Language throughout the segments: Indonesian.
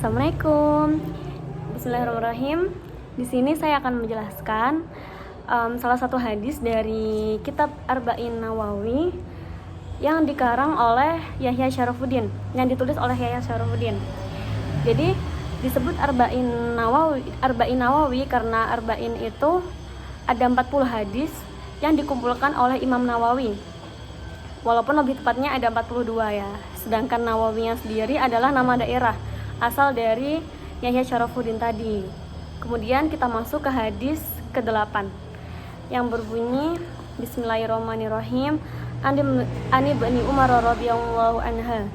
Assalamualaikum. Bismillahirrahmanirrahim. Di sini saya akan menjelaskan salah satu hadis dari kitab Arba'in Nawawi yang dikarang oleh Yahya Syarafuddin, yang ditulis oleh Yahya Syarafuddin. Jadi disebut Arba'in Nawawi karena Arba'in itu ada 40 hadis yang dikumpulkan oleh Imam Nawawi. Walaupun lebih tepatnya ada 42 ya. Sedangkan Nawawinya sendiri adalah nama daerah asal dari Yahya Syarafuddin tadi. Kemudian kita masuk ke hadis ke-8 yang berbunyi Bismillahirrahmanirrahim. Ani Ibni Umar radhiyallahu anha.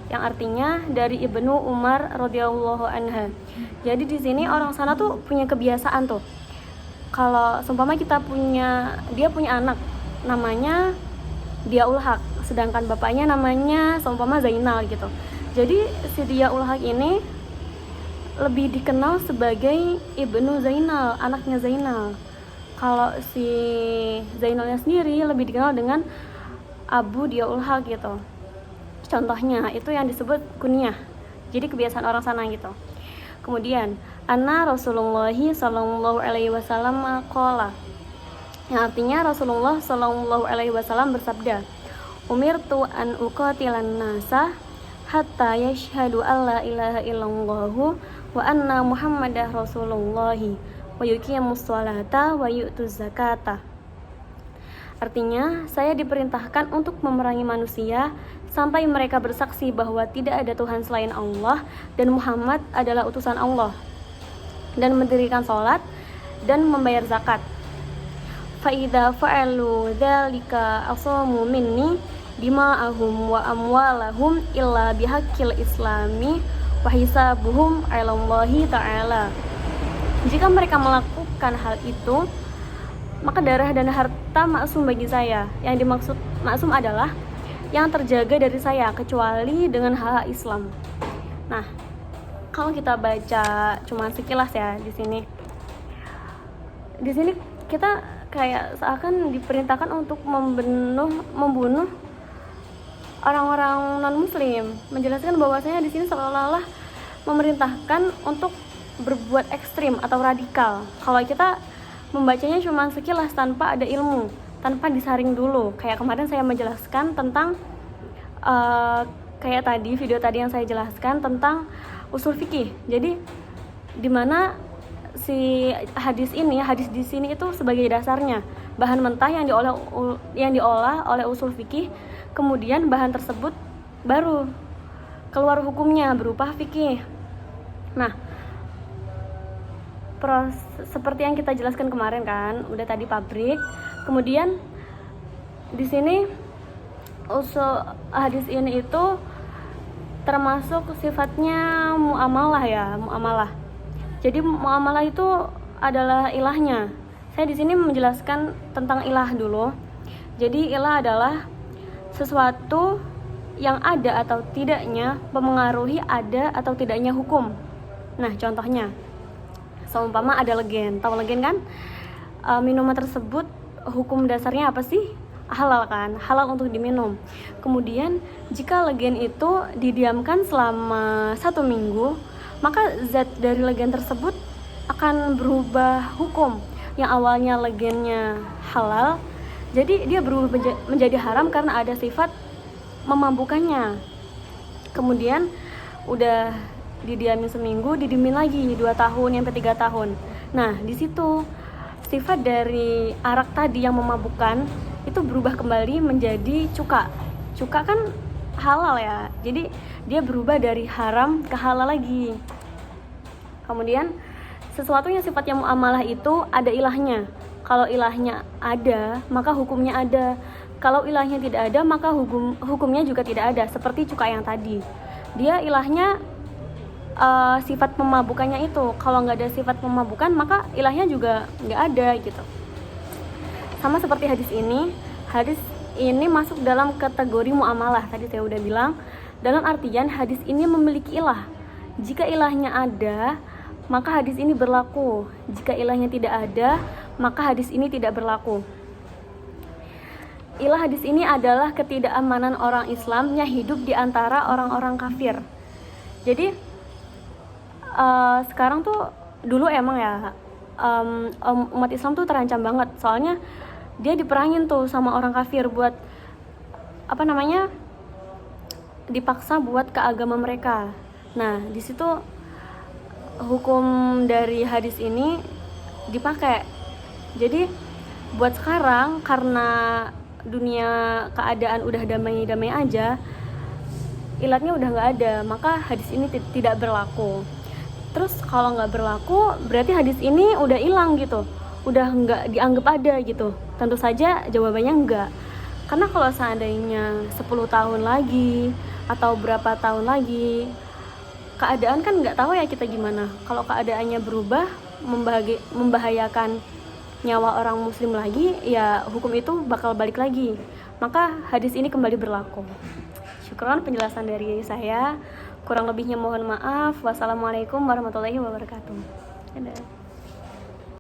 Yang artinya dari Ibnu Umar radhiyallahu anha. Jadi di sini orang sana tuh punya kebiasaan tuh. Kalau seumpama dia punya anak namanya Diaul Haq, sedangkan bapaknya namanya seumpama Zainal gitu. Jadi si Diaul Haq ini lebih dikenal sebagai Ibnu Zainal, anaknya Zainal. Kalau si Zainalnya sendiri lebih dikenal dengan Abu Diaul Haq gitu. Contohnya itu yang disebut kunyah. Jadi kebiasaan orang sana gitu. Kemudian anna Rasulullah sallallahu alaihi wasallam qala, yang artinya Rasulullah sallallahu alaihi wasallam bersabda, umirtu an uqatilan nasa hatta yashhadu alla ilaha illallah wa anna muhammadar rasulullah wa yuqimus sholata wa yu'tuz zakata. Artinya, saya diperintahkan untuk memerangi manusia sampai mereka bersaksi bahwa tidak ada Tuhan selain Allah dan Muhammad adalah utusan Allah, dan mendirikan sholat dan membayar zakat. Fa'idha fa'alu dzalika asamu minni dima'ahum wa amwalahum illa bihaqqil islami wa hisabuhum 'alallahi ta'ala. Jika mereka melakukan hal itu, maka darah dan harta maksum bagi saya. Yang dimaksud maksum adalah yang terjaga dari saya kecuali dengan hak Islam. Nah, kalau kita baca cuma sekilas ya di sini kita kayak seakan diperintahkan untuk membunuh orang-orang non-muslim, menjelaskan bahwasanya di sini seolah-olah memerintahkan untuk berbuat ekstrim atau radikal. Kalau kita membacanya cuma sekilas tanpa ada ilmu, tanpa disaring dulu. Kayak kemarin saya menjelaskan tentang kayak tadi video tadi yang saya jelaskan tentang usul fikih. Jadi di mana si hadis di sini itu sebagai dasarnya, bahan mentah yang diolah oleh usul fikih, kemudian bahan tersebut baru keluar hukumnya berupa fikih. Nah, seperti yang kita jelaskan kemarin kan, udah tadi pabrik. Kemudian di sini usul hadis ini itu termasuk sifatnya muamalah ya, muamalah. Jadi muamalah itu adalah ilahnya. Saya di sini menjelaskan tentang ilah dulu. Jadi ilah adalah sesuatu yang ada atau tidaknya memengaruhi ada atau tidaknya hukum. Nah, contohnya seumpama ada legen. Tahu legen kan? Minuman tersebut hukum dasarnya apa sih? Halal kan? Halal untuk diminum. Kemudian jika legen itu didiamkan selama 1 minggu, maka zat dari legen tersebut akan berubah hukum. Yang awalnya legennya halal, jadi dia berubah menjadi haram karena ada sifat memabukkannya. Kemudian udah didiamin seminggu, didiemin lagi 2 tahun sampai 3 tahun. Nah, di situ sifat dari arak tadi yang memabukkan itu berubah kembali menjadi cuka. Cuka kan halal ya. Jadi dia berubah dari haram ke halal lagi. Kemudian sesuatu yang sifatnya muamalah itu ada ilahnya. Kalau ilahnya ada, maka hukumnya ada. Kalau ilahnya tidak ada, maka hukumnya juga tidak ada. Seperti cuka yang tadi, dia ilahnya sifat pemabukannya itu. Kalau nggak ada sifat pemabukan, maka ilahnya juga nggak ada gitu. Sama seperti hadis ini masuk dalam kategori muamalah. Tadi saya udah bilang, dalam artian hadis ini memiliki ilah. Jika ilahnya ada, maka hadis ini berlaku. Jika ilahnya tidak ada, maka hadis ini tidak berlaku. Ilah hadis ini adalah ketidakamanan orang Islam yang hidup di antara orang-orang kafir. Jadi sekarang tuh dulu emang ya umat Islam tuh terancam banget, soalnya dia diperangin tuh sama orang kafir buat dipaksa buat ke agama mereka. Nah, di situ hukum dari hadis ini dipakai. Jadi buat sekarang karena dunia keadaan udah damai-damai aja, ilatnya udah nggak ada, maka hadis ini tidak berlaku. Terus kalau nggak berlaku berarti hadis ini udah hilang gitu, udah nggak dianggap ada gitu. Tentu saja jawabannya enggak, karena kalau seandainya 10 tahun lagi atau berapa tahun lagi, keadaan kan nggak tahu ya kita gimana. Kalau keadaannya berubah, membahayakan nyawa orang muslim lagi, ya hukum itu bakal balik lagi. Maka hadis ini kembali berlaku. Syukron penjelasan dari saya. Kurang lebihnya mohon maaf. Wassalamualaikum warahmatullahi wabarakatuh. Dadah.